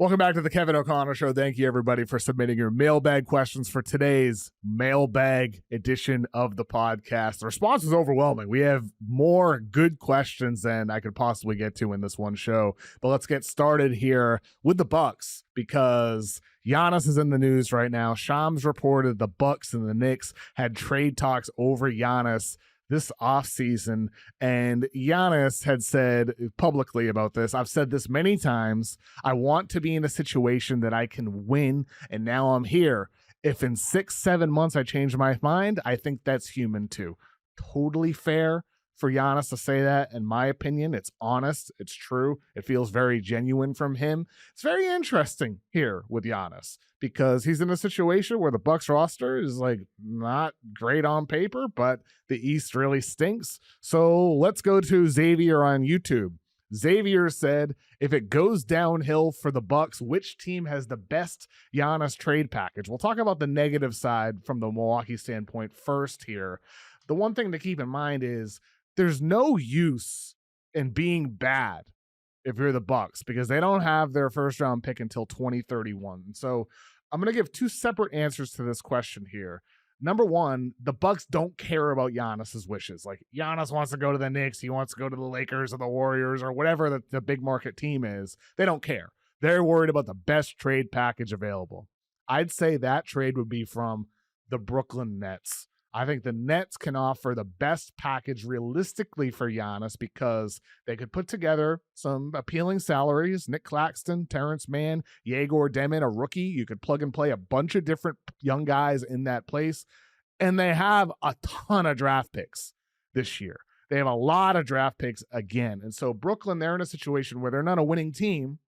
Welcome back to the Kevin O'Connor Show. Thank you, everybody, for submitting your mailbag questions for today's mailbag edition of the podcast. The response is overwhelming. We have more good questions than I could possibly get to in this one show. But let's get started here with the Bucks, because Giannis is in the news right now. Shams reported the Bucks and the Knicks had trade talks over Giannis this offseason, and Giannis had said publicly about this, I've said this many times, I want to be in a situation that I can win, and now I'm here. If in 6-7 months I change my mind, I think that's human too. Totally fair for Giannis to say that. In my opinion, it's honest, it's true, it feels very genuine from him. It's very interesting here with Giannis because he's in a situation where the Bucks roster is like not great on paper, but the East really stinks. So let's go to Xavier on YouTube. Xavier said, if it goes downhill for the Bucks, which team has the best Giannis trade package? We'll talk about the negative side from the Milwaukee standpoint first here. The one thing to keep in mind is there's no use in being bad if you're the Bucks because they don't have their first round pick until 2031. So I'm going to give two separate answers to this question here. Number one, the Bucks don't care about Giannis's wishes. Like, Giannis wants to go to the Knicks, he wants to go to the Lakers or the Warriors or whatever the big market team is. They don't care. They're worried about the best trade package available. I'd say that trade would be from the Brooklyn Nets. I think the Nets can offer the best package realistically for Giannis because they could put together some appealing salaries. Nick Claxton, Terrence Mann, Yegor Demon, a rookie. You could plug and play a bunch of different young guys in that place. And they have a ton of draft picks this year. They have a lot of draft picks again. And so Brooklyn, they're in a situation where they're not a winning team.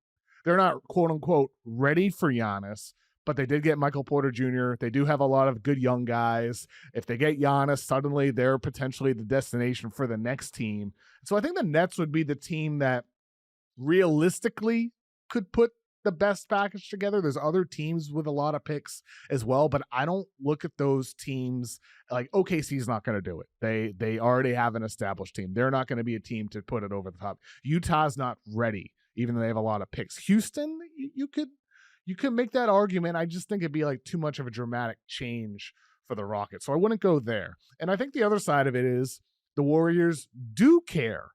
They're not, quote unquote, ready for Giannis. But they did get Michael Porter Jr. They do have a lot of good young guys. If they get Giannis, suddenly they're potentially the destination for the next team. So I think the Nets would be the team that realistically could put the best package together. There's other teams with a lot of picks as well, but I don't look at those teams like OKC's not going to do it. They already have an established team. They're not going to be a team to put it over the top. Utah's not ready, even though they have a lot of picks. Houston, you could make that argument. I just think it'd be like too much of a dramatic change for the Rockets. So I wouldn't go there. And I think the other side of it is the Warriors do care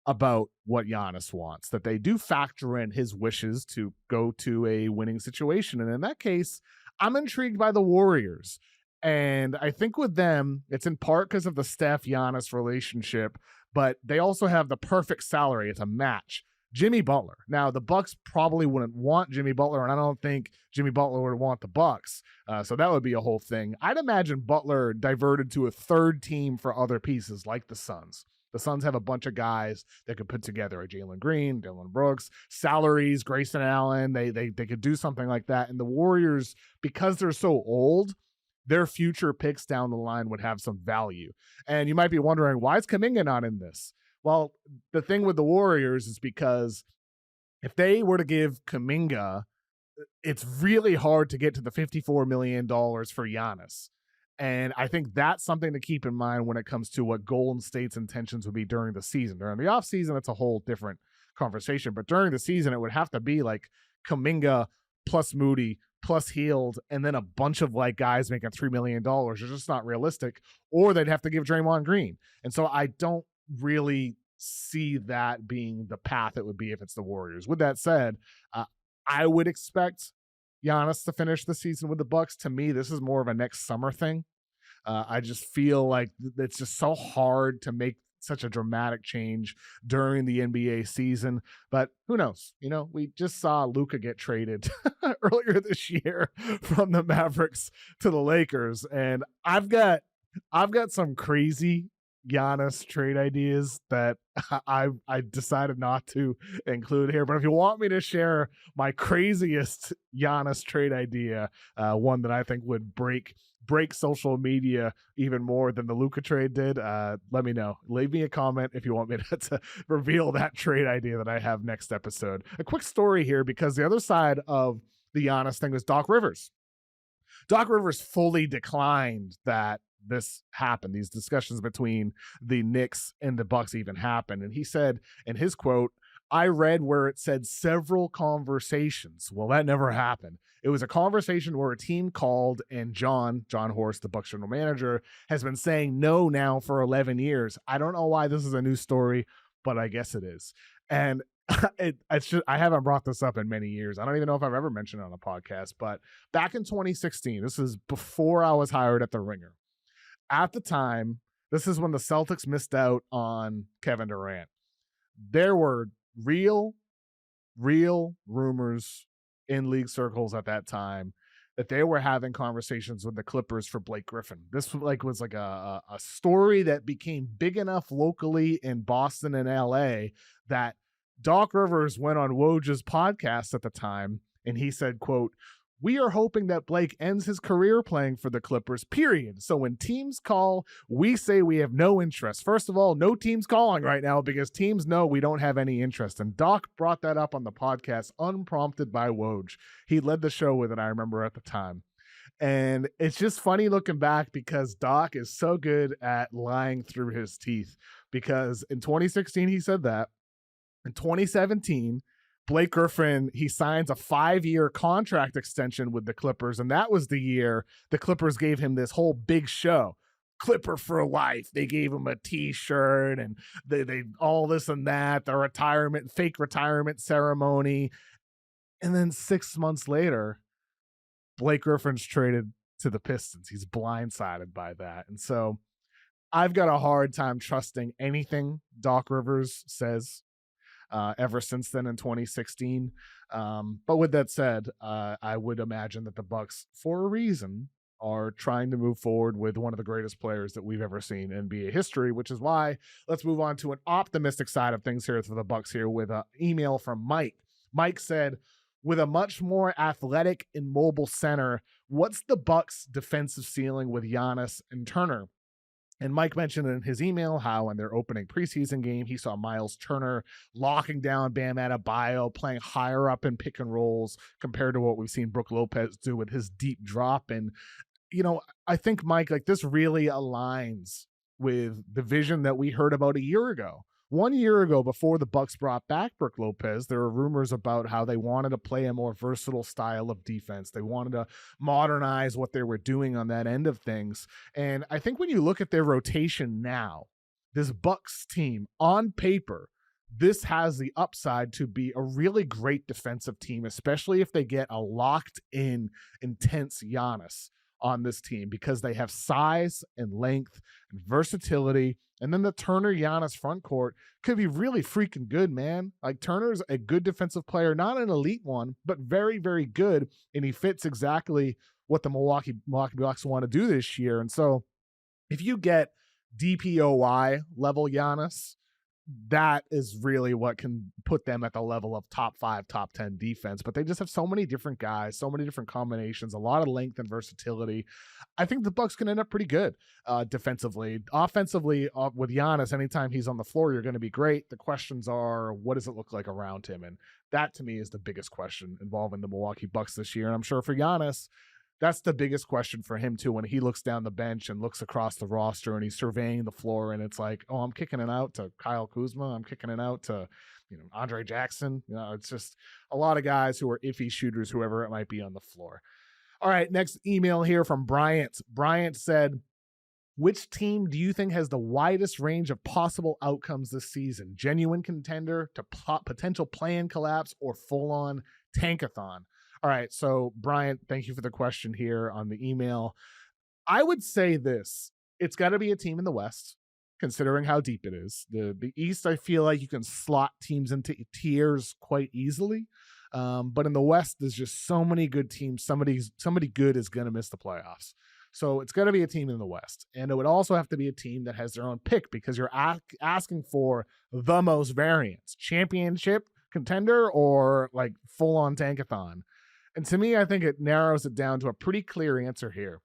about what Giannis wants, that they do factor in his wishes to go to a winning situation. And in that case, I'm intrigued by the Warriors. And I think with them, it's in part because of the Steph-Giannis relationship, but they also have the perfect salary. It's a match. Jimmy Butler. Now, the Bucks probably wouldn't want Jimmy Butler, and I don't think Jimmy Butler would want the Bucks. So that would be a whole thing. I'd imagine Butler diverted to a third team for other pieces like the Suns. The Suns have a bunch of guys that could put together a Jalen Green, Dylan Brooks, salaries, Grayson Allen. They could do something like that. And the Warriors, because they're so old, their future picks down the line would have some value. And you might be wondering, why is Kuminga not in this? Well, the thing with the Warriors is because if they were to give Kuminga, it's really hard to get to the $54 million for Giannis. And I think that's something to keep in mind when it comes to what Golden State's intentions would be during the season. During the offseason, it's a whole different conversation. But during the season, it would have to be like Kuminga plus Moody plus Hield, and then a bunch of like guys making $3 million. It's just not realistic. Or they'd have to give Draymond Green. And so I don't really see that being the path it would be if it's the Warriors. With that said, I would expect Giannis to finish the season with the Bucks. To me, this is more of a next summer thing. I just feel like it's just so hard to make such a dramatic change during the NBA season, but who knows? You know, we just saw Luka get traded earlier this year from the Mavericks to the Lakers, and I've got some crazy Giannis trade ideas that I decided not to include here. But if you want me to share my craziest Giannis trade idea, one that I think would break social media even more than the Luka trade did, let me know. Leave me a comment if you want me to reveal that trade idea that I have next episode. A quick story here, because the other side of the Giannis thing was Doc Rivers. Doc Rivers fully declined that this happened. These discussions between the Knicks and the Bucks even happened. And he said in his quote, I read where it said several conversations. Well, that never happened. It was a conversation where a team called, and John Horst, the Bucks general manager, has been saying no now for 11 years. I don't know why this is a new story, but I guess it is. And it's just, I haven't brought this up in many years. I don't even know if I've ever mentioned it on a podcast, but back in 2016, this is before I was hired at the Ringer. At the time, this is when the Celtics missed out on Kevin Durant. There were real rumors in league circles at that time that they were having conversations with the Clippers for Blake Griffin. This was like a story that became big enough locally in Boston and LA that Doc Rivers went on Woj's podcast at the time, and he said, quote, "We are hoping that Blake ends his career playing for the Clippers, period. So when teams call, we say we have no interest." First of all, no team's calling right now because teams know we don't have any interest. And Doc brought that up on the podcast unprompted by Woj. He led the show with it, I remember at the time. And it's just funny looking back because Doc is so good at lying through his teeth, because in 2016, he said that. In 2017, Blake Griffin, he signs a 5-year contract extension with the Clippers, and that was the year the Clippers gave him this whole big show, Clipper for life. They gave him a T-shirt, and they all this and that, the fake retirement ceremony. And then 6 months later, Blake Griffin's traded to the Pistons. He's blindsided by that. And so I've got a hard time trusting anything Doc Rivers says ever since then in 2016. But with that said, I would imagine that the Bucks, for a reason, are trying to move forward with one of the greatest players that we've ever seen in NBA history, which is why let's move on to an optimistic side of things here for the Bucks here with an email from Mike. Mike said, with a much more athletic and mobile center, what's the Bucks' defensive ceiling with Giannis and Turner? And Mike mentioned in his email how in their opening preseason game, he saw Miles Turner locking down Bam Adebayo, playing higher up in pick and rolls compared to what we've seen Brook Lopez do with his deep drop. And, you know, I think, Mike, like this really aligns with the vision that we heard about a year ago. 1 year ago, before the Bucks brought back Brook Lopez, there were rumors about how they wanted to play a more versatile style of defense. They wanted to modernize what they were doing on that end of things. And I think when you look at their rotation now, this Bucks team on paper, this has the upside to be a really great defensive team, especially if they get a locked in, intense Giannis on this team, because they have size and length and versatility. And then the Turner Giannis front court could be really freaking good, man. Like, Turner's a good defensive player, not an elite one, but very, very good. And he fits exactly what the Milwaukee Bucks want to do this year. And so if you get DPOY level Giannis, that is really what can put them at the level of top 5, top 10 defense. But they just have so many different guys, so many different combinations, a lot of length and versatility. I think the Bucks can end up pretty good defensively. Offensively, with Giannis, anytime he's on the floor, you're going to be great. The questions are, what does it look like around him? And that, to me, is the biggest question involving the Milwaukee Bucks this year. And I'm sure for Giannis, that's the biggest question for him too, when he looks down the bench and looks across the roster and he's surveying the floor, and it's like, oh, I'm kicking it out to Kyle Kuzma. I'm kicking it out to, Andre Jackson. It's just a lot of guys who are iffy shooters, whoever it might be on the floor. All right, next email here from Bryant. Bryant said, which team do you think has the widest range of possible outcomes this season? Genuine contender to potential play-in collapse or full-on tankathon? All right, so Bryant, thank you for the question here on the email. I would say this. It's got to be a team in the West, considering how deep it is. The East, I feel like you can slot teams into tiers quite easily. But in the West, there's just so many good teams. Somebody good is going to miss the playoffs. So it's got to be a team in the West. And it would also have to be a team that has their own pick, because you're asking for the most variance. Championship contender or like full-on tankathon. And to me, I think it narrows it down to a pretty clear answer here.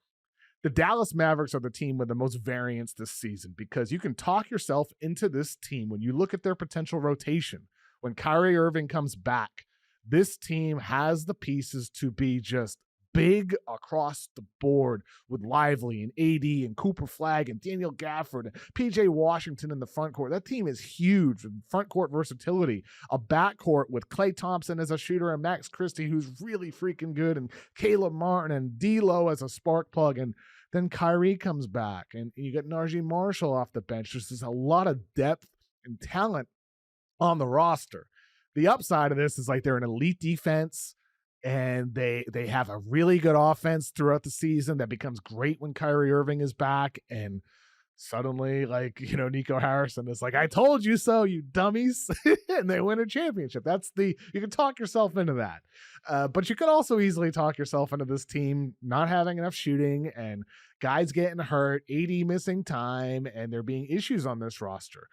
The Dallas Mavericks are the team with the most variance this season, because you can talk yourself into this team when you look at their potential rotation. When Kyrie Irving comes back, this team has the pieces to be just big across the board with Lively and AD and Cooper Flagg and Daniel Gafford and PJ Washington in the front court. That team is huge with front court versatility. A backcourt with Klay Thompson as a shooter and Max Christie, who's really freaking good, and Caleb Martin and D'Lo as a spark plug. And then Kyrie comes back, and you get Najee Marshall off the bench. There's just a lot of depth and talent on the roster. The upside of this is like they're an elite defense, and they have a really good offense throughout the season that becomes great when Kyrie Irving is back. And suddenly, like, you know, Nico Harrison is like, I told you so, you dummies. And they win a championship. You can talk yourself into that. But you could also easily talk yourself into this team not having enough shooting and guys getting hurt, AD missing time, and there being issues on this roster.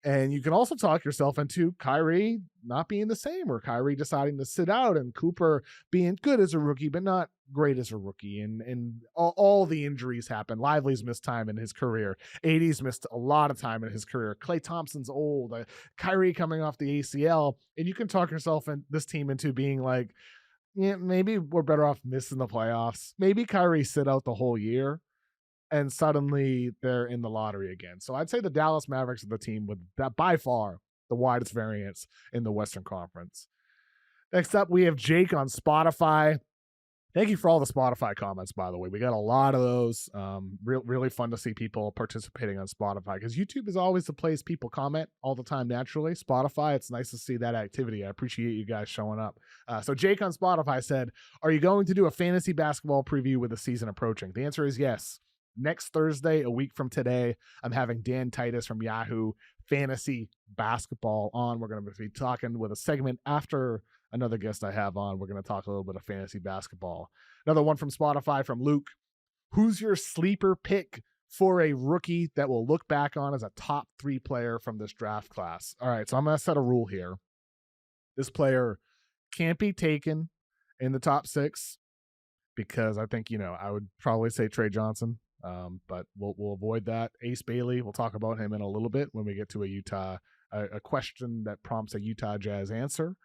And you can also talk yourself into Kyrie not being the same, or Kyrie deciding to sit out, and Cooper being good as a rookie, but not great as a rookie. And all the injuries happen. Lively's missed time in his career. AD's missed a lot of time in his career. Klay Thompson's old. Kyrie coming off the ACL. And you can talk yourself and this team into being like, yeah, maybe we're better off missing the playoffs. Maybe Kyrie sit out the whole year, and suddenly they're in the lottery again. So I'd say the Dallas Mavericks are the team with that by far the widest variance in the Western Conference. Next up, we have Jake on Spotify. Thank you for all the Spotify comments, by the way. We got a lot of those. Really fun to see people participating on Spotify, because YouTube is always the place people comment all the time naturally. Spotify, it's nice to see that activity. I appreciate you guys showing up. So Jake on Spotify said, are you going to do a fantasy basketball preview with the season approaching? The answer is yes. Next Thursday, a week from today, I'm having Dan Titus from Yahoo Fantasy Basketball on. We're going to be talking with a segment after another guest I have on. We're going to talk a little bit of fantasy basketball. Another one from Spotify from Luke. Who's your sleeper pick for a rookie that will look back on as a top 3 player from this draft class? All right, so I'm going to set a rule here. This player can't be taken in the top 6, because I think, I would probably say Trey Johnson. But we'll avoid that. Ace Bailey, we'll talk about him in a little bit when we get to a question that prompts a Utah Jazz answer.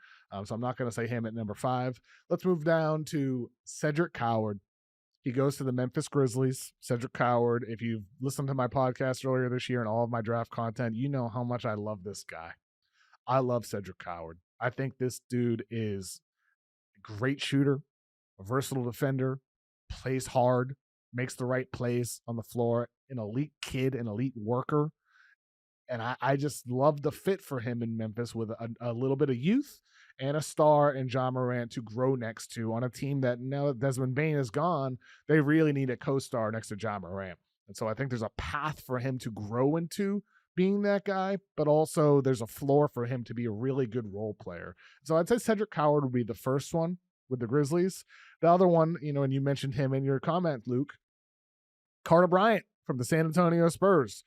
So I'm not going to say him at number 5. Let's move down to Cedric Coward. He goes to the Memphis Grizzlies. Cedric Coward, if you've listened to my podcast earlier this year and all of my draft content, you know how much I love this guy. I love Cedric Coward. I think this dude is a great shooter, a versatile defender, plays hard, makes the right plays on the floor, an elite kid, an elite worker. And I just love the fit for him in Memphis with a little bit of youth and a star in Ja Morant to grow next to on a team that now that Desmond Bane is gone, they really need a co-star next to Ja Morant. And so I think there's a path for him to grow into being that guy, but also there's a floor for him to be a really good role player. So I'd say Cedric Coward would be the first one with the Grizzlies. The other one, and you mentioned him in your comment, Luke, Carter Bryant from the San Antonio Spurs.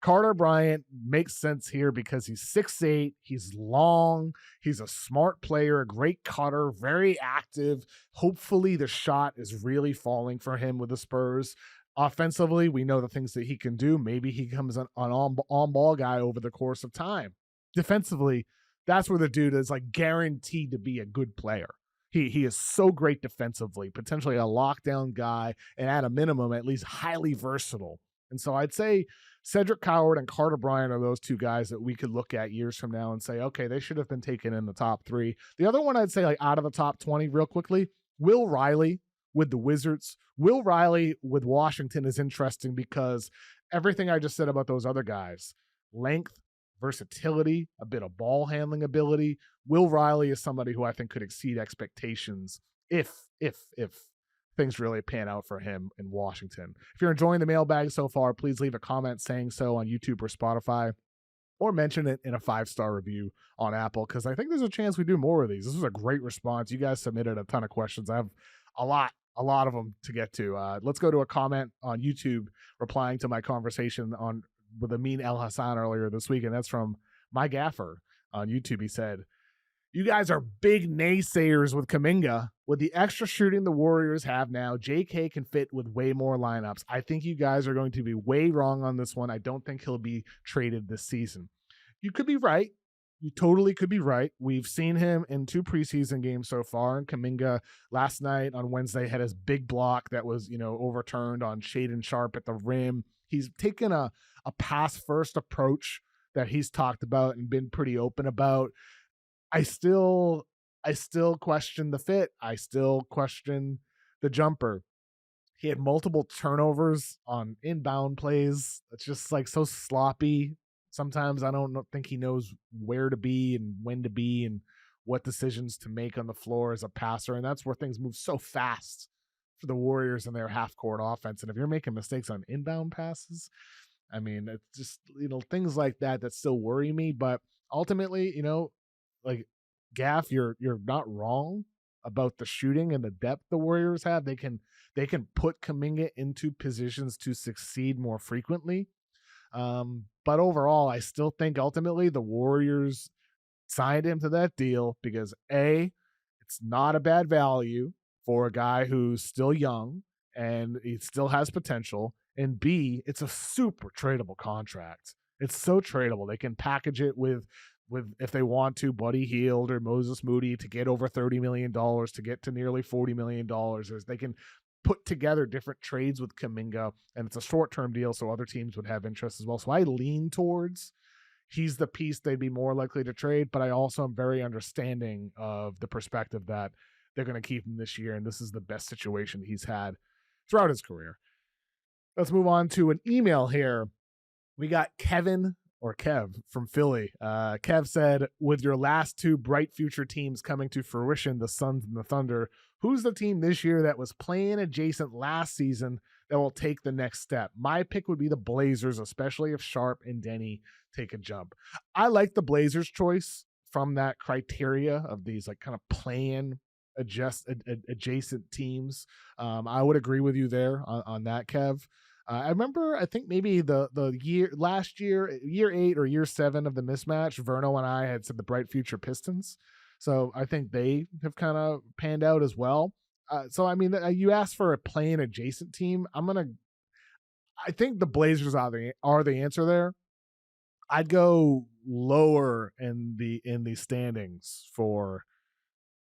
Carter Bryant makes sense here because he's 6'8", he's long, he's a smart player, a great cutter, very active. Hopefully the shot is really falling for him with the Spurs. Offensively, we know the things that he can do. Maybe he becomes an on-ball guy over the course of time. Defensively, that's where the dude is like guaranteed to be a good player. He is so great defensively, potentially a lockdown guy, and at a minimum, at least highly versatile. And so I'd say Cedric Coward and Carter Bryant are those two guys that we could look at years from now and say, okay, they should have been taken in the top 3. The other one I'd say, like out of the top 20 real quickly, Will Riley with the Wizards. Will Riley with Washington is interesting because everything I just said about those other guys, length, versatility, a bit of ball handling ability. Will Riley is somebody who I think could exceed expectations if things really pan out for him in Washington. If you're enjoying the mailbag so far, please leave a comment saying so on YouTube or Spotify, or mention it in a 5-star review on Apple, because I think there's a chance we do more of these. This was a great response. You guys submitted a ton of questions. I have a lot of them to get to. Let's go to a comment on YouTube replying to my conversation with Amin El Hassan earlier this week, and that's from my gaffer on YouTube. He said, you guys are big naysayers with Kuminga. With the extra shooting the Warriors have now, JK can fit with way more lineups. I think you guys are going to be way wrong on this one. I don't think he'll be traded this season. You could be right. you totally could be right. We've seen him in 2 preseason games so far, and Kuminga last night on Wednesday had his big block that was, overturned on Shaedon Sharpe at the rim. He's taken a pass-first approach that he's talked about and been pretty open about. I still question the fit. I still question the jumper. He had multiple turnovers on inbound plays. It's just like so sloppy. Sometimes I don't think he knows where to be and when to be and what decisions to make on the floor as a passer. And that's where things move so fast for the Warriors and their half-court offense. And if you're making mistakes on inbound passes, I mean, it's just, things like that still worry me. But ultimately, like Gaff, you're not wrong about the shooting and the depth the Warriors have. They can put Kuminga into positions to succeed more frequently. But overall, I still think ultimately the Warriors signed him to that deal because A, it's not a bad value for a guy who's still young and he still has potential. And B, it's a super tradable contract. It's so tradable. They can package it with if they want to, Buddy Hield or Moses Moody to get over $30 million, to get to nearly $40 million. They can put together different trades with Kuminga, and it's a short-term deal, so other teams would have interest as well. So I lean towards he's the piece they'd be more likely to trade, but I also am very understanding of the perspective that they're going to keep him this year, and this is the best situation he's had throughout his career. Let's move on to an email here. We got Kev from Philly. Kev said, with your last 2 bright future teams coming to fruition, the Suns and the Thunder, who's the team this year that was playing adjacent last season that will take the next step? My pick would be the Blazers, especially if Sharpe and Denny take a jump. I like the Blazers choice from that criteria of these like kind of playing adjacent teams. I would agree with you there on that, Kev. I remember, I think maybe the last year, year 8 or year 7 of the mismatch, Verno and I had said the bright future Pistons. So I think they have kind of panned out as well. So, I mean, you asked for a playing adjacent team. I think the Blazers are the answer there. I'd go lower in the standings for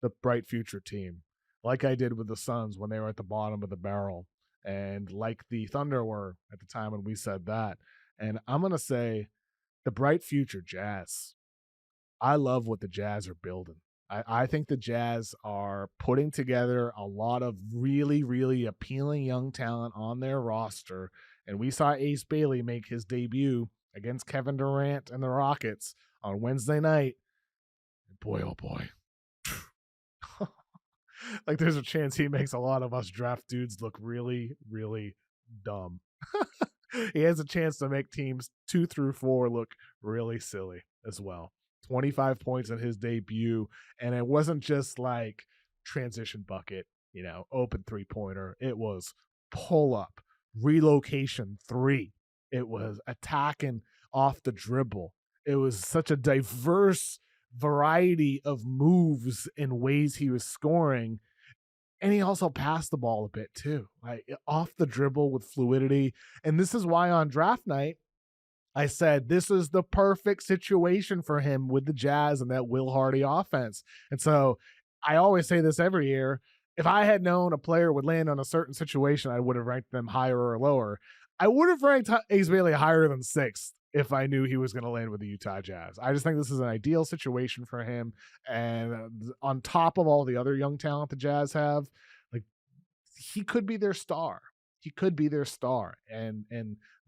the bright future team, like I did with the Suns when they were at the bottom of the barrel. And like the Thunder were at the time when we said that. And I'm going to say the bright future Jazz. I love what the Jazz are building. I think the Jazz are putting together a lot of really, really appealing young talent on their roster. And we saw Ace Bailey make his debut against Kevin Durant and the Rockets on Wednesday night. Boy, oh boy. Like there's a chance he makes a lot of us draft dudes look really, really dumb. He has a chance to make teams 2 through 4 look really silly as well. 25 points in his debut, and it wasn't just like transition bucket, open 3-pointer. It was pull up, relocation 3. It was attacking off the dribble. It was such a diverse variety of moves and ways he was scoring. And he also passed the ball a bit too, like off the dribble with fluidity. And this is why on draft night, I said this is the perfect situation for him with the Jazz and that Will Hardy offense. And so I always say this every year. If I had known a player would land on a certain situation, I would have ranked them higher or lower. I would have ranked Ace Bailey higher than 6th if I knew he was going to land with the Utah Jazz. I just think this is an ideal situation for him. And on top of all the other young talent the Jazz have, like he could be their star. He could be their star. And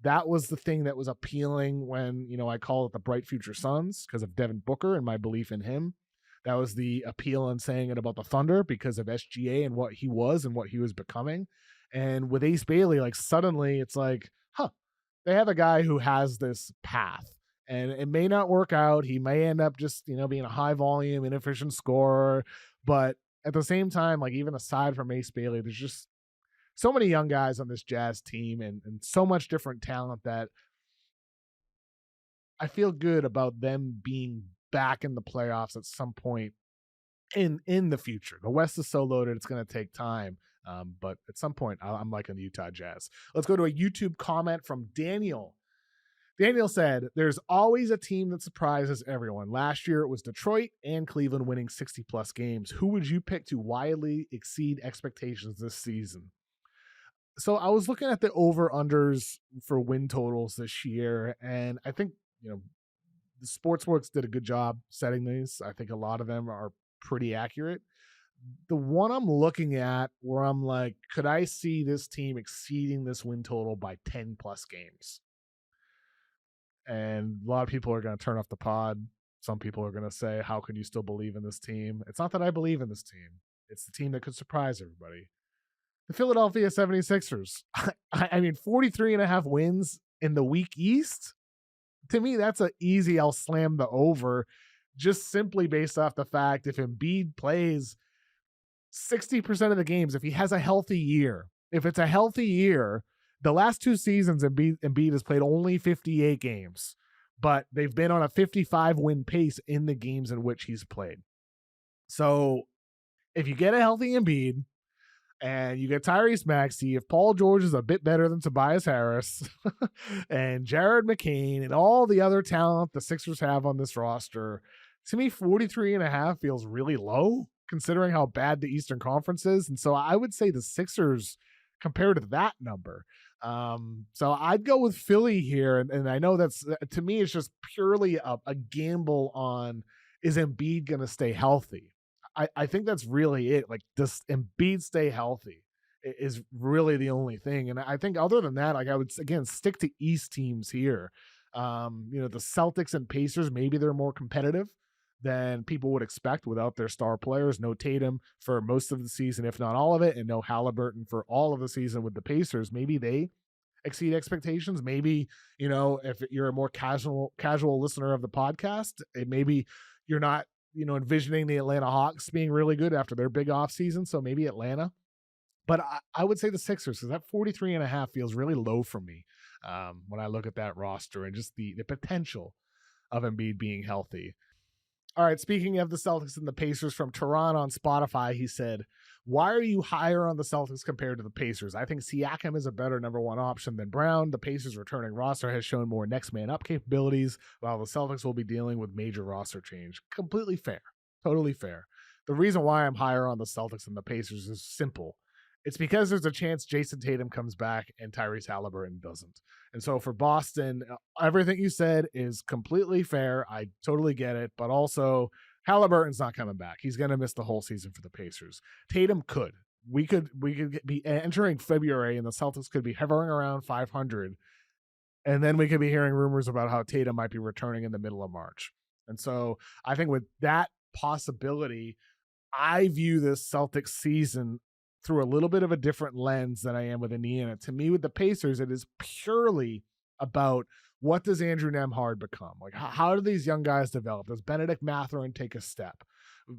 that was the thing that was appealing when, I call it the bright future Suns because of Devin Booker and my belief in him. That was the appeal in saying it about the Thunder because of SGA and what he was and what he was becoming. And with Ace Bailey, like suddenly it's like, they have a guy who has this path and it may not work out. He may end up just, being a high volume, inefficient scorer. But at the same time, like even aside from Ace Bailey, there's just so many young guys on this Jazz team and so much different talent that I feel good about them being back in the playoffs at some point in the future. The West is so loaded, it's going to take time. But at some point, I'm liking the Utah Jazz. Let's go to a YouTube comment from Daniel. Daniel said, there's always a team that surprises everyone. Last year, it was Detroit and Cleveland winning 60-plus games. Who would you pick to wildly exceed expectations this season? So I was looking at the over-unders for win totals this year, and I think, the Sportsworks did a good job setting these. I think a lot of them are pretty accurate. The one I'm looking at where I'm like, could I see this team exceeding this win total by 10-plus games? And a lot of people are going to turn off the pod. Some people are going to say, how can you still believe in this team? It's not that I believe in this team. It's the team that could surprise everybody. The Philadelphia 76ers. I mean, 43.5 wins in the weak East. To me, that's an easy, I'll slam the over, just simply based off the fact if Embiid plays 60% of the games, if he has a healthy year, if it's a healthy year, the last 2 seasons, Embiid has played only 58 games, but they've been on a 55-win pace in the games in which he's played. So if you get a healthy Embiid and you get Tyrese Maxey, if Paul George is a bit better than Tobias Harris and Jared McCain and all the other talent the Sixers have on this roster, to me, 43.5 feels really low considering how bad the Eastern Conference is. And so I would say the Sixers compared to that number. So I'd go with Philly here. And I know that's, to me, it's just purely a gamble on, is Embiid going to stay healthy? I think that's really it. Like, does Embiid stay healthy is really the only thing. And I think other than that, like, I would, again, stick to East teams here. The Celtics and Pacers, maybe they're more competitive than people would expect without their star players. No Tatum for most of the season, if not all of it, and no Halliburton for all of the season with the Pacers. Maybe they exceed expectations. Maybe, if you're a more casual listener of the podcast, maybe you're not, envisioning the Atlanta Hawks being really good after their big off season. So maybe Atlanta, but I would say the Sixers, because that 43.5 feels really low for me when I look at that roster and just the potential of Embiid being healthy. All right, speaking of the Celtics and the Pacers, from Tehran on Spotify, he said, why are you higher on the Celtics compared to the Pacers? I think Siakam is a better number 1 option than Brown. The Pacers' returning roster has shown more next man up capabilities, while the Celtics will be dealing with major roster change. Completely fair. Totally fair. The reason why I'm higher on the Celtics than the Pacers is simple. It's because there's a chance Jason Tatum comes back and Tyrese Halliburton doesn't. And so for Boston, everything you said is completely fair. I totally get it. But also, Halliburton's not coming back. He's going to miss the whole season for the Pacers. Tatum could. We could be entering February and the Celtics could be hovering around 500. And then we could be hearing rumors about how Tatum might be returning in the middle of March. And so I think with that possibility, I view this Celtics season through a little bit of a different lens than I am with Indiana. To me, with the Pacers, it is purely about what does Andrew Nembhard become? Like, how do these young guys develop? Does Benedict Mathurin take a step?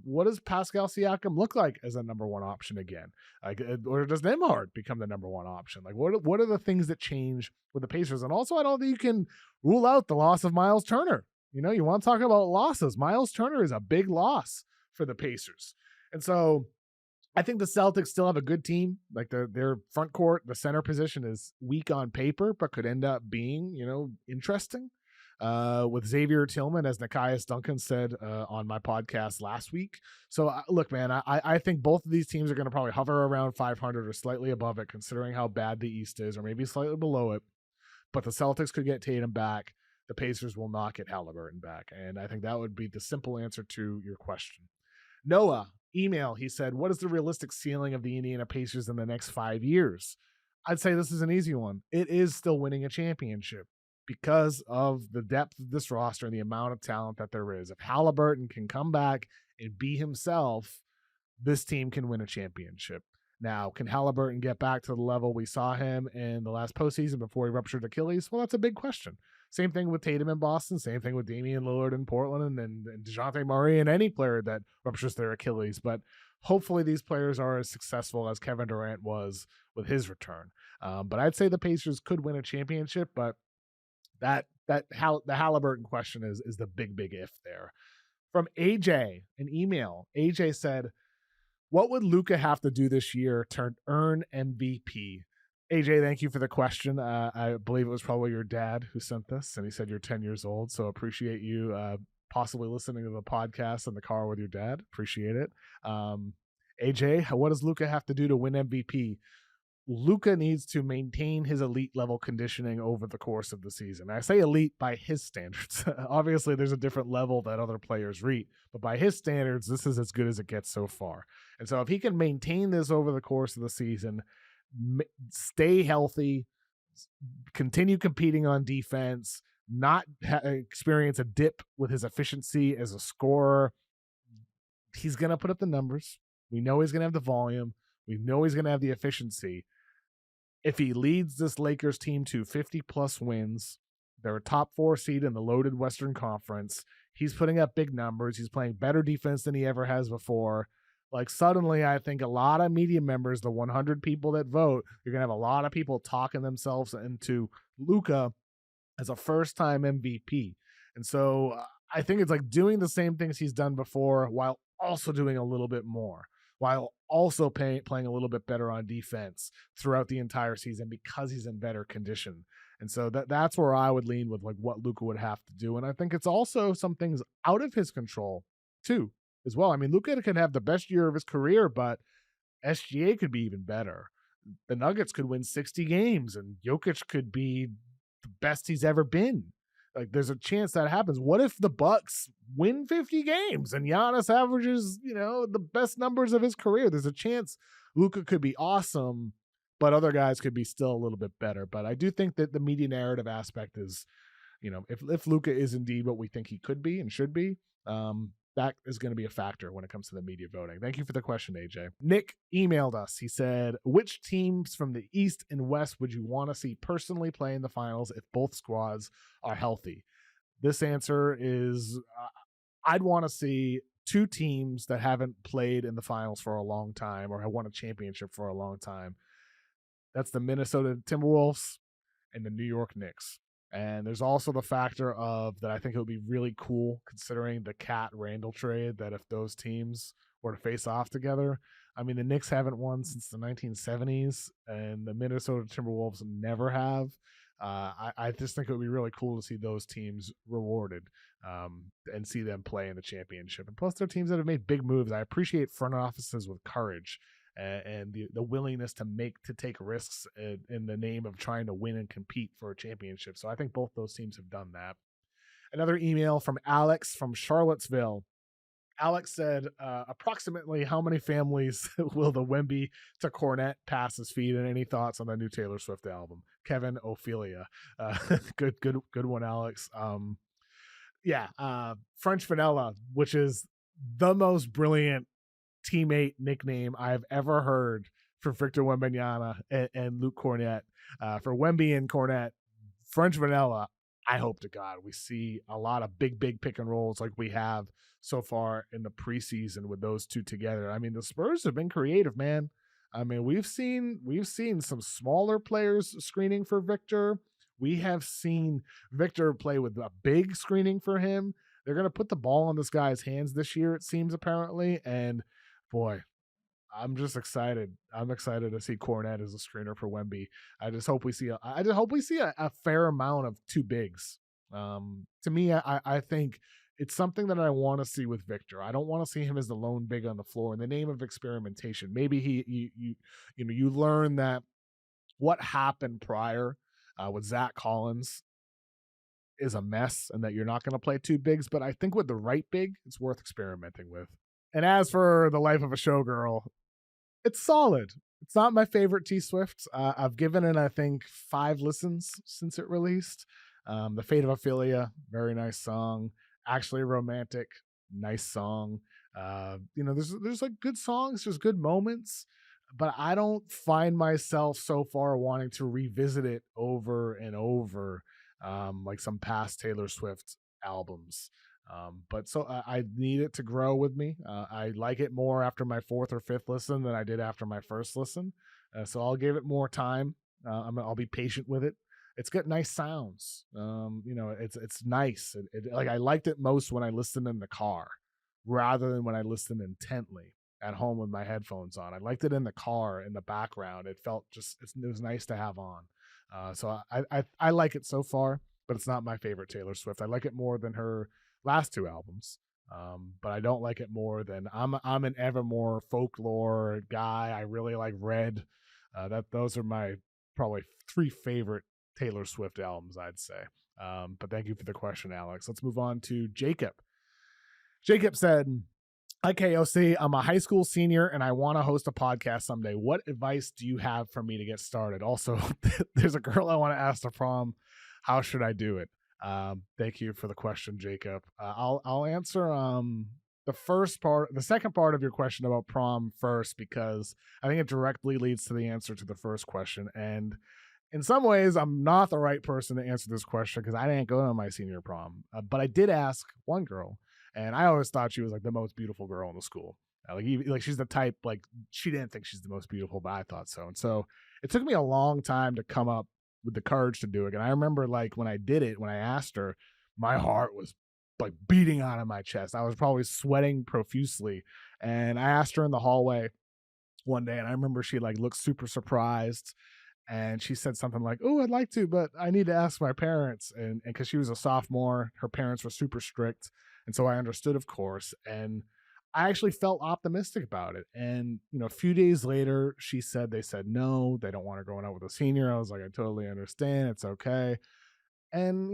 What does Pascal Siakam look like as a number 1 option again? Like, or does Nembhard become the number 1 option? Like, what are the things that change with the Pacers? And also, I don't think you can rule out the loss of Miles Turner. You want to talk about losses. Miles Turner is a big loss for the Pacers. And so I think the Celtics still have a good team. Like their front court, the center position is weak on paper, but could end up being, interesting. With Xavier Tillman, as Nekias Duncan said on my podcast last week. So look, man, I think both of these teams are going to probably hover around 500 or slightly above it, considering how bad the East is, or maybe slightly below it. But the Celtics could get Tatum back. The Pacers will not get Halliburton back. And I think that would be the simple answer to your question. Noah, email, he said, what is the realistic ceiling of the Indiana Pacers in the next 5 years? I'd say this is an easy one. It is still winning a championship because of the depth of this roster and the amount of talent that there is. If Halliburton can come back and be himself, this team can win a championship. Now, can Halliburton get back to the level we saw him in the last postseason before he ruptured Achilles? Well, that's a big question. Same thing with Tatum in Boston. Same thing with Damian Lillard in Portland and DeJounte Murray and any player that ruptures their Achilles. But hopefully these players are as successful as Kevin Durant was with his return. But I'd say the Pacers could win a championship, but the Halliburton question is the big if there. From AJ, an email, AJ said, what would Luka have to do this year to earn MVP? AJ, thank you for the question. I believe it was probably your dad who sent this, and he said you're 10 years old, so appreciate you possibly listening to the podcast in the car with your dad. Appreciate it. AJ, what does Luka have to do to win MVP? Luka needs to maintain his elite level conditioning over the course of the season. I say elite by his standards. Obviously, there's a different level that other players reach, but by his standards, this is as good as it gets so far. And so if he can maintain this over the course of the season, stay healthy, continue competing on defense, not experience a dip with his efficiency as a scorer, he's going to put up the numbers. We know he's going to have the volume. We know he's going to have the efficiency. If he leads this Lakers team to 50-plus wins, they're a top 4 seed in the loaded Western Conference. He's putting up big numbers. He's playing better defense than he ever has before. Like, suddenly, I think a lot of media members, the 100 people that vote, you're going to have a lot of people talking themselves into Luka as a first-time MVP. And so I think it's like doing the same things he's done before while also doing a little bit more, while also playing a little bit better on defense throughout the entire season because he's in better condition. And so that's where I would lean with like what Luka would have to do. And I think it's also some things out of his control too, as well. I mean, Luka can have the best year of his career, but SGA could be even better. The Nuggets could win 60 games and Jokic could be the best he's ever been. Like, there's a chance that happens. What if the Bucks win 50 games and Giannis averages, the best numbers of his career? There's a chance Luka could be awesome, but other guys could be still a little bit better. But I do think that the media narrative aspect is, if Luka is indeed what we think he could be and should be, that is going to be a factor when it comes to the media voting. Thank you for the question, AJ. Nick emailed us. He said, which teams from the East and West would you want to see personally play in the finals if both squads are healthy? This answer is I'd want to see 2 teams that haven't played in the finals for a long time or have won a championship for a long time. That's the Minnesota Timberwolves and the New York Knicks. And there's also the factor of that I think it would be really cool considering the Cat Randall trade, that if those teams were to face off together. I mean, the Knicks haven't won since the 1970s and the Minnesota Timberwolves never have. I just think it would be really cool to see those teams rewarded and see them play in the championship. And plus, they're teams that have made big moves. I appreciate front offices with courage and the willingness to take risks in the name of trying to win and compete for a championship. So I think both those teams have done that. Another email from Alex from Charlottesville. Alex said, approximately how many families will the Wemby-Kornet passes feed, and any thoughts on the new Taylor Swift album? Kevin Ophelia. Good one, Alex. French Vanilla, which is the most brilliant teammate nickname I've ever heard for Victor Wembanyama and Luke Kornet. For Wemby and Kornet, French Vanilla, I hope to God we see a lot of big pick and rolls like we have so far in the preseason with those two together. I mean, the Spurs have been creative, man. I mean, we've seen some smaller players screening for Victor. We have seen Victor play with a big screening for him. They're going to put the ball in this guy's hands this year, it seems, apparently. And boy, I'm just excited. I'm excited to see Kornet as a screener for Wemby. I just hope we see a fair amount of 2 bigs. To me, I think it's something that I want to see with Victor. I don't want to see him as the lone big on the floor in the name of experimentation. Maybe you learn that what happened prior with Zach Collins is a mess and that you're not going to play 2 bigs. But I think with the right big, it's worth experimenting with. And as for The Life of a Showgirl, it's solid. It's not my favorite T Swift. I've given it, I think, 5 listens since it released. The Fate of Ophelia, very nice song. Actually Romantic, nice song. There's like good songs, there's good moments, but I don't find myself so far wanting to revisit it over and over like some past Taylor Swift albums. But I need it to grow with me. I like it more after my 4th or 5th listen than I did after my first listen. So I'll give it more time. I'll be patient with it. It's got nice sounds. It's nice. Like I liked it most when I listened in the car rather than when I listened intently. at home with my headphones on. I liked it in the car in the background. It felt it was nice to have on. So I like it so far, but it's not my favorite Taylor Swift. I like it more than her last two albums. But I don't like it more than I'm an Evermore folklore guy. I really like Red. Those are my probably three favorite Taylor Swift albums, I'd say. But thank you for the question, Alex. Let's move on to Jacob. Jacob said, "Hi, KOC. I'm a high school senior and I want to host a podcast someday. What advice do you have for me to get started? Also, there's a girl I want to ask to prom. How should I do it?" Thank you for the question, Jacob. I'll answer the second part of your question about prom first, because I think it directly leads to the answer to the first question. And in some ways, I'm not the right person to answer this question because I didn't go to my senior prom. But I did ask one girl, and I always thought she was like the most beautiful girl in the school. Like she's the type, like she didn't think she's the most beautiful, but I thought so. And so it took me a long time to come up with the courage to do it. And I remember like when I did it, when I asked her, my heart was like beating out of my chest. I was probably sweating profusely. And I asked her in the hallway one day, and I remember she like looked super surprised. And she said something like, "Oh, I'd like to, but I need to ask my parents." And because she was a sophomore, her parents were super strict. And so I understood, of course. And I actually felt optimistic about it. And, a few days later, they said no, they don't want her going out with a senior. I was like, I totally understand. It's okay. And,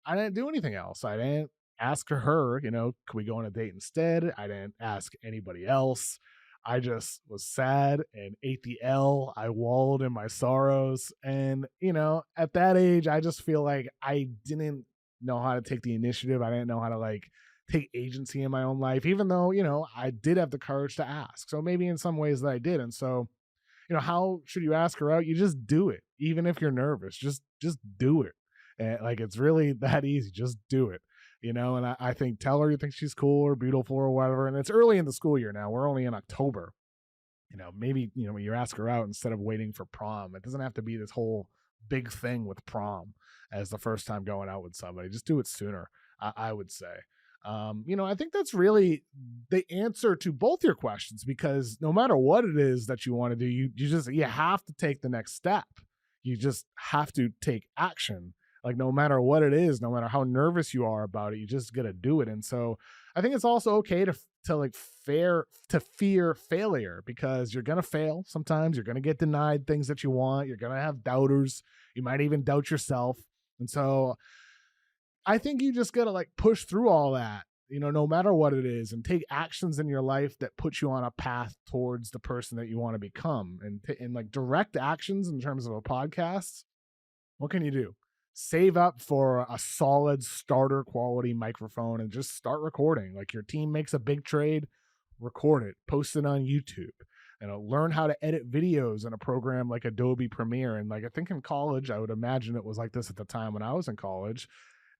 I didn't do anything else. I didn't ask her, could we go on a date instead? I didn't ask anybody else. I just was sad and ate the L. I wallowed in my sorrows. And, at that age, I just feel like I didn't know how to take the initiative. I didn't know how to like take agency in my own life, even though, I did have the courage to ask. So maybe in some ways that I did. And so, how should you ask her out? You just do it. Even if you're nervous, just do it. And like, it's really that easy. Just do it. And I think tell her you think she's cool or beautiful or whatever. And it's early in the school year now. We're only in October. Maybe, when you ask her out instead of waiting for prom, it doesn't have to be this whole big thing with prom as the first time going out with somebody. Just do it sooner, I would say. I think that's really the answer to both your questions, because no matter what it is that you want to do, you have to take the next step. You just have to take action. Like no matter what it is, no matter how nervous you are about it, you just got to do it. And so I think it's also okay to fear failure, because you're going to fail. Sometimes you're going to get denied things that you want. You're going to have doubters. You might even doubt yourself. And so I think you just got to like push through all that, no matter what it is, and take actions in your life that put you on a path towards the person that you want to become, and like direct actions in terms of a podcast. What can you do? Save up for a solid starter quality microphone and just start recording. Like your team makes a big trade, record it, post it on YouTube, learn how to edit videos in a program like Adobe Premiere. And like, I think in college, I would imagine it was like this at the time when I was in college,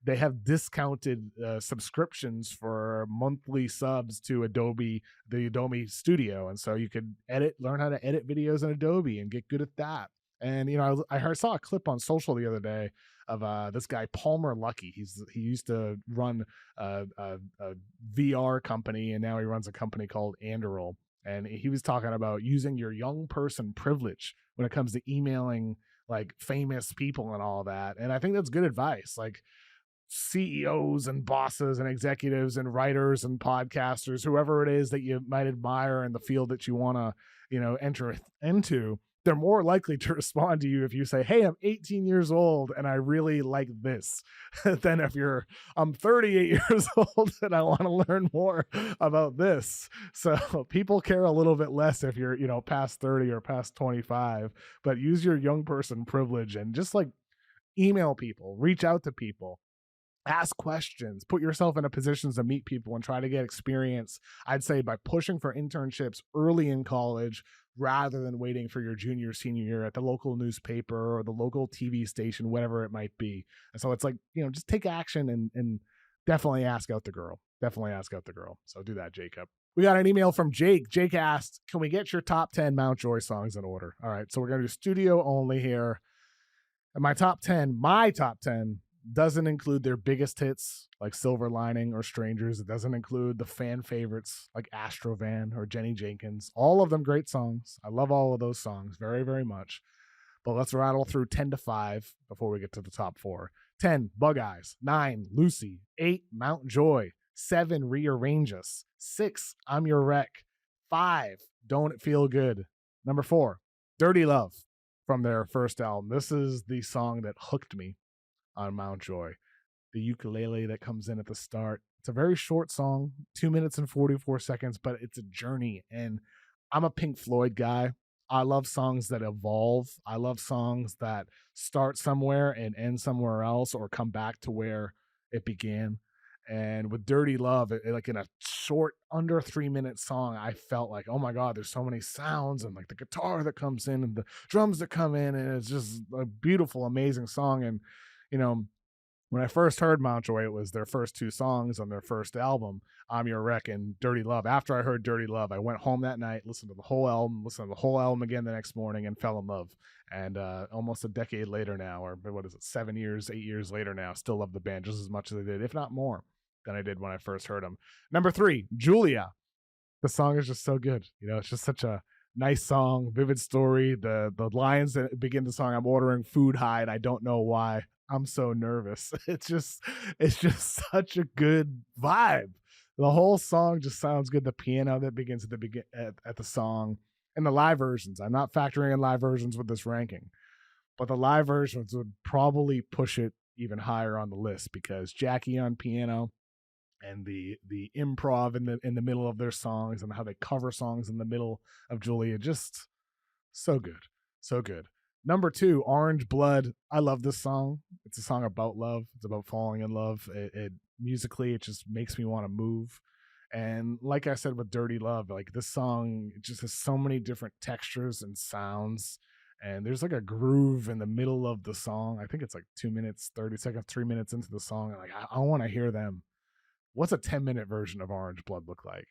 they have discounted subscriptions for monthly subs to the Adobe Studio. And so you could learn how to edit videos in Adobe and get good at that. And, I saw a clip on social the other day of this guy, Palmer Luckey. He used to run a VR company, and now he runs a company called Anduril. And he was talking about using your young person privilege when it comes to emailing like famous people and all that. And I think that's good advice. Like, CEOs and bosses and executives and writers and podcasters, whoever it is that you might admire in the field that you want to, enter into, they're more likely to respond to you if you say, "Hey, I'm 18 years old and I really like this," than if I'm 38 years old and I want to learn more about this. So people care a little bit less if you're, past 30 or past 25, but use your young person privilege and just like email people, reach out to people. Ask questions, put yourself in a position to meet people and try to get experience, I'd say, by pushing for internships early in college rather than waiting for your junior, senior year at the local newspaper or the local TV station, whatever it might be. And so it's like, just take action and definitely ask out the girl. Definitely ask out the girl. So do that, Jacob. We got an email from Jake. Jake asked, can we get your top 10 Mountjoy songs in order? All right, so we're going to do studio only here. And my top 10 doesn't include their biggest hits like Silver Lining or Strangers. It doesn't include the fan favorites like Astrovan or Jenny Jenkins. All of them great songs. I love all of those songs very, very much. But let's rattle through 10 to 5 before we get to the top 4. 10, Bug Eyes. 9, Lucy. 8, Mount Joy. 7, Rearrange Us. 6, I'm Your Wreck. 5, Don't It Feel Good. Number 4, Dirty Love from their first album. This is the song that hooked me on Mount Joy. The ukulele that comes in at the start. It's a very short song, 2 minutes and 44 seconds, but it's a journey. And I'm a Pink Floyd guy. I love songs that evolve. I love songs that start somewhere and end somewhere else or come back to where it began. And with Dirty Love, like in a short, under 3-minute song, I felt like, oh my God, there's so many sounds and like the guitar that comes in and the drums that come in. And it's just a beautiful, amazing song. And, you know, when I first heard Mountjoy, it was their first 2 songs on their first album, I'm Your Wreck and Dirty Love. After I heard Dirty Love, I went home that night, listened to the whole album again the next morning, and fell in love. And almost a decade later now, or what is it, 8 years later now, still love the band just as much as I did, if not more, than I did when I first heard them. Number 3, Julia. The song is just so good. You know, it's just such a nice song, vivid story. The lines that begin the song, I'm ordering food high and I don't know why. I'm so nervous. It's just such a good vibe. The whole song just sounds good. The piano that begins at the song and the live versions. I'm not factoring in live versions with this ranking, but the live versions would probably push it even higher on the list because Jackie on piano and the improv in the middle of their songs and how they cover songs in the middle of Julia, just so good. So good. Number 2, Orange Blood. I love this song. It's a song about love. It's about falling in love. It musically, it just makes me want to move. And like I said with Dirty Love, like this song, it just has so many different textures and sounds. And there's like a groove in the middle of the song. I think it's like 2 minutes, 30 seconds, 3 minutes into the song. And like, I want to hear them. What's a 10-minute version of Orange Blood look like?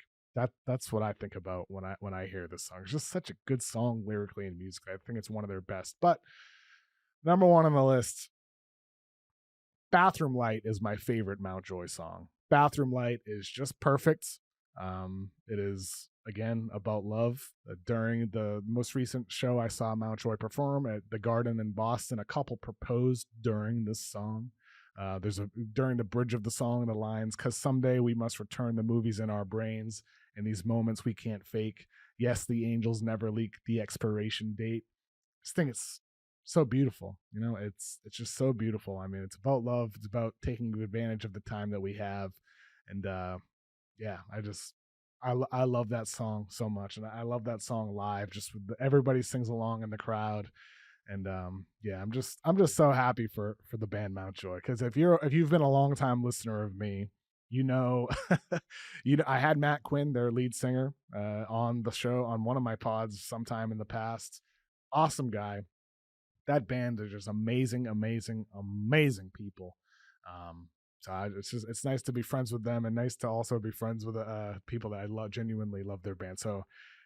That's what I think about when I hear this song. It's just such a good song lyrically and musically. I think it's one of their best. But number 1 on the list, Bathroom Light is my favorite Mountjoy song. Bathroom Light is just perfect. It is, again, about love. During the most recent show I saw Mountjoy perform at the Garden in Boston, a couple proposed during this song. During the bridge of the song, the lines, 'cause someday we must return the movies in our brains. In these moments we can't fake. Yes, the angels never leak the expiration date. This thing is so beautiful. You know, it's just so beautiful. I mean, it's about love. It's about taking advantage of the time that we have. And yeah, I love that song so much. And I love that song live, just with everybody sings along in the crowd. And yeah, I'm just so happy for the band Mountjoy, because if you've been a long time listener of me, you know, I had Matt Quinn, their lead singer, on the show on one of my pods sometime in the past. Awesome guy. That band is just amazing, amazing, amazing people. So it's nice to be friends with them, and nice to also be friends with people that I genuinely love their band. So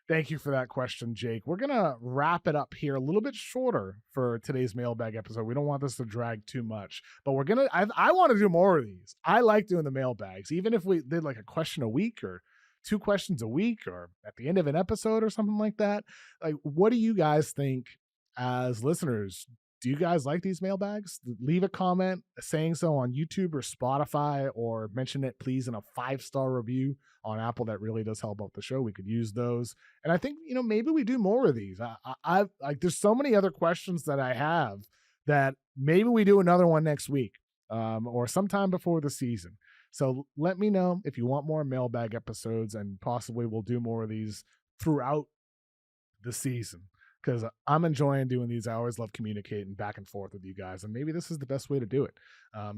thank you for that question, Jake. We're going to wrap it up here a little bit shorter for today's mailbag episode. We don't want this to drag too much, but I want to do more of these. I like doing the mailbags, even if we did like a question a week or 2 questions a week or at the end of an episode or something like that. Like, what do you guys think as listeners? Do you guys like these mailbags? Leave a comment saying so on YouTube or Spotify, or mention it, please, in a 5-star review on Apple. That really does help out the show. We could use those. And I think, maybe we do more of these. I like, there's so many other questions that I have that maybe we do another one next week, or sometime before the season. So let me know if you want more mailbag episodes, and possibly we'll do more of these throughout the season, because I'm enjoying doing these. I always love communicating back and forth with you guys, and maybe this is the best way to do it.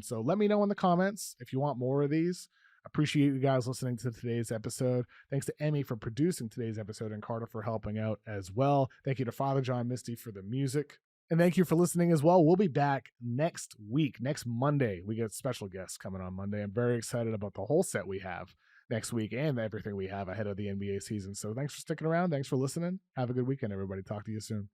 So let me know in the comments if you want more of these. Appreciate you guys listening to today's episode. Thanks to Emmy for producing today's episode, and Carter for helping out as well. Thank you to Father John Misty for the music. And thank you for listening as well. We'll be back next week, next Monday. We get special guests coming on Monday. I'm very excited about the whole set we have next week and everything we have ahead of the NBA season. So thanks for sticking around. Thanks for listening. Have a good weekend, everybody. Talk to you soon.